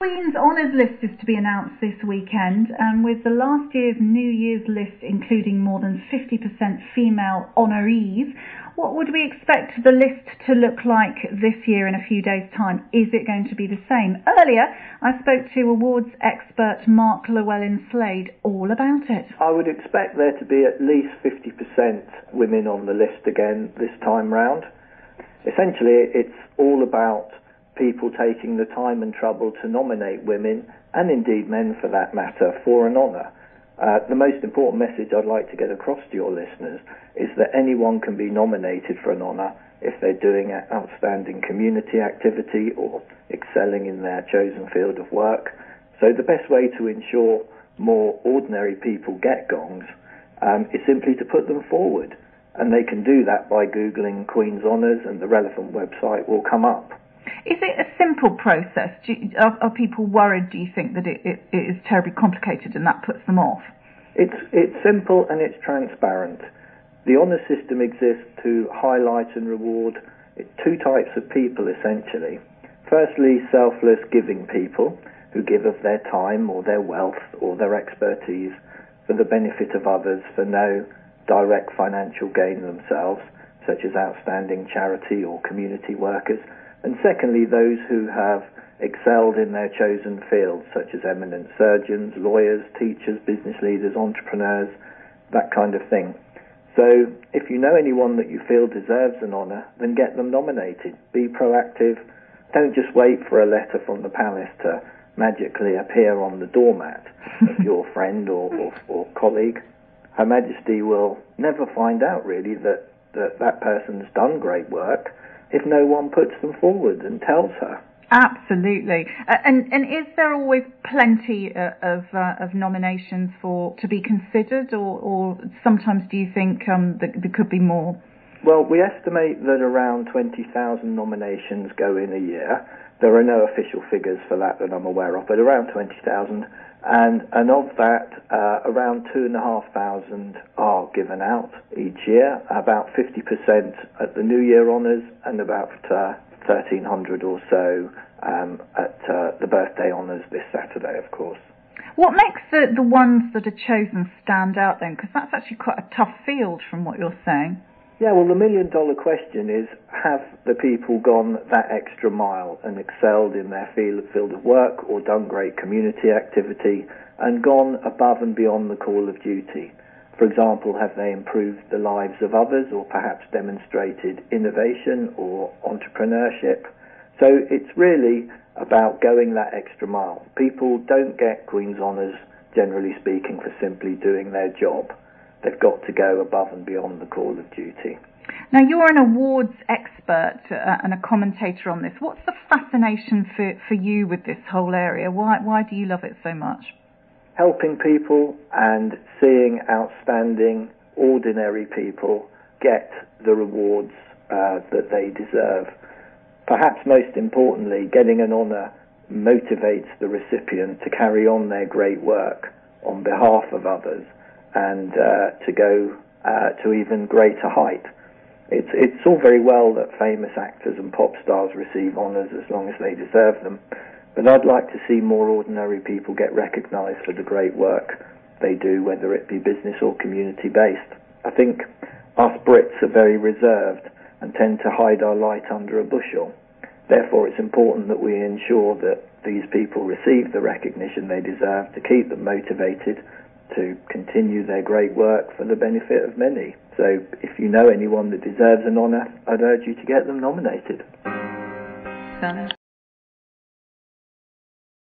Queen's Honours list is to be announced this weekend, and with the last year's New Year's list including more than 50% female honorees, what would we expect the list to look like this year in a few days' time? Is it going to be the same? Earlier, I spoke to awards expert Mark Llewellyn-Slade all about it. I would expect there to be at least 50% women on the list again this time round. Essentially, it's all about people taking the time and trouble to nominate women, and indeed men for that matter, for an honour. The most important message I'd like to get across to your listeners is that anyone can be nominated for an honour if they're doing an outstanding community activity or excelling in their chosen field of work. So the best way to ensure more ordinary people get gongs is simply to put them forward. And they can do that by Googling Queen's Honours, and the relevant website will come up. Is it a simple process? Are people worried, do you think, that it is terribly complicated and that puts them off? It's simple and it's transparent. The honour system exists to highlight and reward two types of people, essentially. Firstly, selfless giving people who give of their time or their wealth or their expertise for the benefit of others for no direct financial gain themselves, such as outstanding charity or community workers. And secondly, those who have excelled in their chosen fields, such as eminent surgeons, lawyers, teachers, business leaders, entrepreneurs, that kind of thing. So if you know anyone that you feel deserves an honour, then get them nominated. Be proactive. Don't just wait for a letter from the palace to magically appear on the doormat of your friend or colleague. Her Majesty will never find out, really, that person's done great work if no one puts them forward and tells her. Absolutely. And is there always plenty of nominations to be considered, or sometimes do you think that there could be more? Well, we estimate that around 20,000 nominations go in a year. There are no official figures for that I'm aware of, but around 20,000. And of that, around 2,500 are given out each year, about 50% at the New Year Honours, and about 1,300 or so at the birthday honours this Saturday, of course. What makes the ones that are chosen stand out then? Because that's actually quite a tough field from what you're saying. Yeah, well, the million-dollar question is, have the people gone that extra mile and excelled in their field of work or done great community activity and gone above and beyond the call of duty? For example, have they improved the lives of others or perhaps demonstrated innovation or entrepreneurship? So it's really about going that extra mile. People don't get Queen's Honours, generally speaking, for simply doing their job. They've got to go above and beyond the call of duty. Now, you're an awards expert and a commentator on this. What's the fascination for you with this whole area? Why do you love it so much? Helping people and seeing outstanding, ordinary people get the rewards that they deserve. Perhaps most importantly, getting an honour motivates the recipient to carry on their great work on behalf of others, and to go to even greater height. It's all very well that famous actors and pop stars receive honours as long as they deserve them, but I'd like to see more ordinary people get recognised for the great work they do, whether it be business or community-based. I think us Brits are very reserved and tend to hide our light under a bushel. Therefore, it's important that we ensure that these people receive the recognition they deserve to keep them motivated to continue their great work for the benefit of many. So if you know anyone that deserves an honour, I'd urge you to get them nominated.